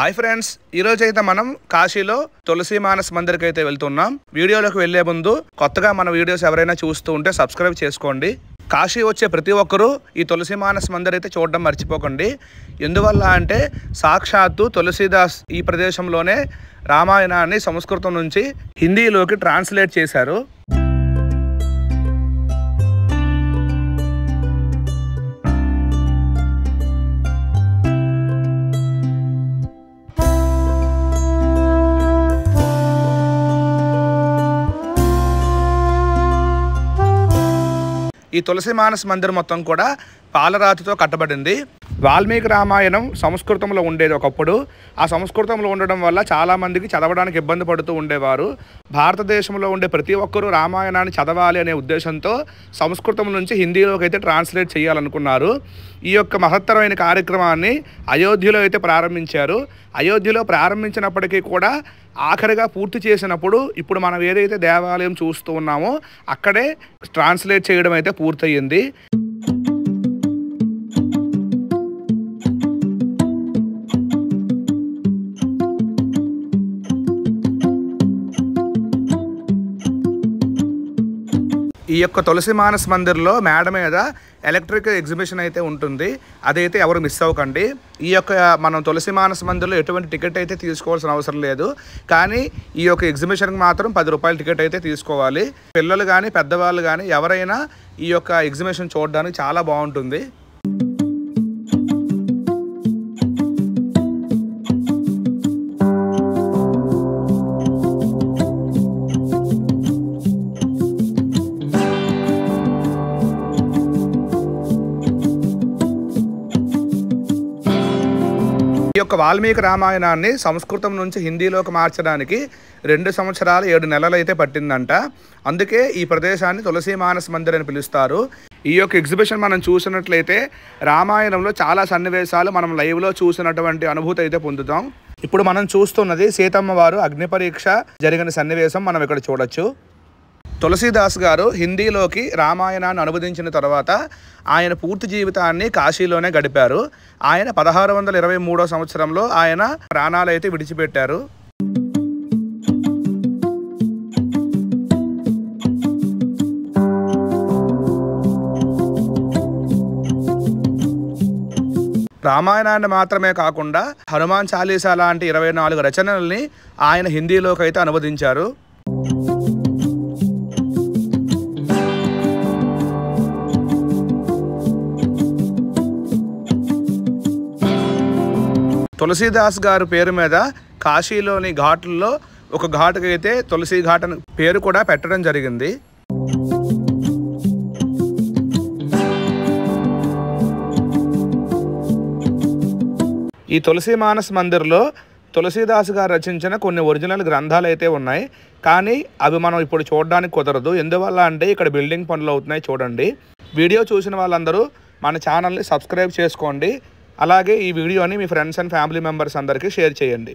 Hi friends, ఈరోజు అయితే మనం కాశీలో తులసి మానస్ మందిర్కి అయితే వెళ్తున్నాం. వీడియోలోకి వెళ్లే ముందు కొత్తగా మన వీడియోస్ ఎవరైనా చూస్తూ ఉంటే సబ్స్క్రైబ్ చేసుకోండి. కాశీ వచ్చే ప్రతి ఒక్కరూ ఈ తులసి మానస్ మందిర్ అయితే చూడడం మర్చిపోకండి. ఎందువల్ల అంటే సాక్షాత్తు తులసీదాస్ ఈ ప్రదేశంలోనే రామాయణాన్ని సంస్కృతం నుంచి హిందీలోకి ట్రాన్స్లేట్ చేశారు. ఈ తులసి మానస్ మందిర్ మొత్తం కూడా పాలరాతితో కట్టబడింది. వాల్మీకి రామాయణం సంస్కృతంలో ఉండేది ఒకప్పుడు. ఆ సంస్కృతంలో ఉండడం వల్ల చాలామందికి చదవడానికి ఇబ్బంది పడుతూ ఉండేవారు. భారతదేశంలో ఉండే ప్రతి ఒక్కరూ రామాయణాన్ని చదవాలి అనే ఉద్దేశంతో సంస్కృతం నుంచి హిందీలోకి అయితే ట్రాన్స్లేట్ చేయాలనుకున్నారు. ఈ యొక్క మహత్తరమైన కార్యక్రమాన్ని అయోధ్యలో అయితే ప్రారంభించారు. అయోధ్యలో ప్రారంభించినప్పటికీ కూడా ఆఖరిగా పూర్తి చేసినప్పుడు ఇప్పుడు మనం ఏదైతే దేవాలయం చూస్తూ ఉన్నామో అక్కడే ట్రాన్స్లేట్ చేయడం అయితే పూర్తయింది. ఈ యొక్క తులసి మానస్ మందిర్లో మేడ మీద ఎలక్ట్రిక్ ఎగ్జిబిషన్ అయితే ఉంటుంది. అదైతే ఎవరు మిస్ అవ్వకండి. ఈ యొక్క మనం తులసి మానస్ మందిర్లో ఎటువంటి టికెట్ అయితే తీసుకోవాల్సిన అవసరం లేదు. కానీ ఈ యొక్క ఎగ్జిబిషన్కి మాత్రం 10 రూపాయల టికెట్ అయితే తీసుకోవాలి. పిల్లలు కానీ పెద్దవాళ్ళు కానీ ఎవరైనా ఈ యొక్క ఎగ్జిబిషన్ చూడడానికి చాలా బాగుంటుంది. ఈ యొక్క వాల్మీకి రామాయణాన్ని సంస్కృతం నుంచి హిందీలోకి మార్చడానికి 2 సంవత్సరాలు 7 నెలలు అయితే పట్టిందంట. అందుకే ఈ ప్రదేశాన్ని తులసి మానస్ మందిర్ అని పిలుస్తారు. ఈ యొక్క ఎగ్జిబిషన్ మనం చూసినట్లయితే రామాయణంలో చాలా సన్నివేశాలు మనం లైవ్లో చూసినటువంటి అనుభూతి అయితే పొందుతాం. ఇప్పుడు మనం చూస్తున్నది సీతమ్మ వారు అగ్ని పరీక్ష జరిగిన సన్నివేశం మనం ఇక్కడ చూడొచ్చు. తులసీదాస్ గారు హిందీలోకి రామాయణాన్ని అనువదించిన తర్వాత ఆయన పూర్తి జీవితాన్ని కాశీలోనే గడిపారు. ఆయన 1623వ సంవత్సరంలో ఆయన ప్రాణాలు అయితే విడిచిపెట్టారు. రామాయణాన్ని మాత్రమే కాకుండా హనుమాన్ చాలీసా లాంటి 24 రచనల్ని ఆయన హిందీలోకి అయితే అనువదించారు. తులసీదాస్ గారి పేరు మీద కాశీలోని ఘాట్లలో ఒక ఘాటుకి అయితే తులసి ఘాట్ అని పేరు కూడా పెట్టడం జరిగింది. ఈ తులసి మానస్ మందిర్లో తులసీదాస్ గారు రచించిన కొన్ని ఒరిజినల్ గ్రంథాలు అయితే ఉన్నాయి. కానీ అవి మనం ఇప్పుడు చూడడానికి కుదరదు. ఎందువల్ల అంటే ఇక్కడ బిల్డింగ్ పనులు అవుతున్నాయి. చూడండి, వీడియో చూసిన వాళ్ళందరూ మన ఛానల్ని సబ్స్క్రైబ్ చేసుకోండి. అలాగే ఈ వీడియోని మీ ఫ్రెండ్స్ అండ్ ఫ్యామిలీ మెంబర్స్ అందరికీ షేర్ చేయండి.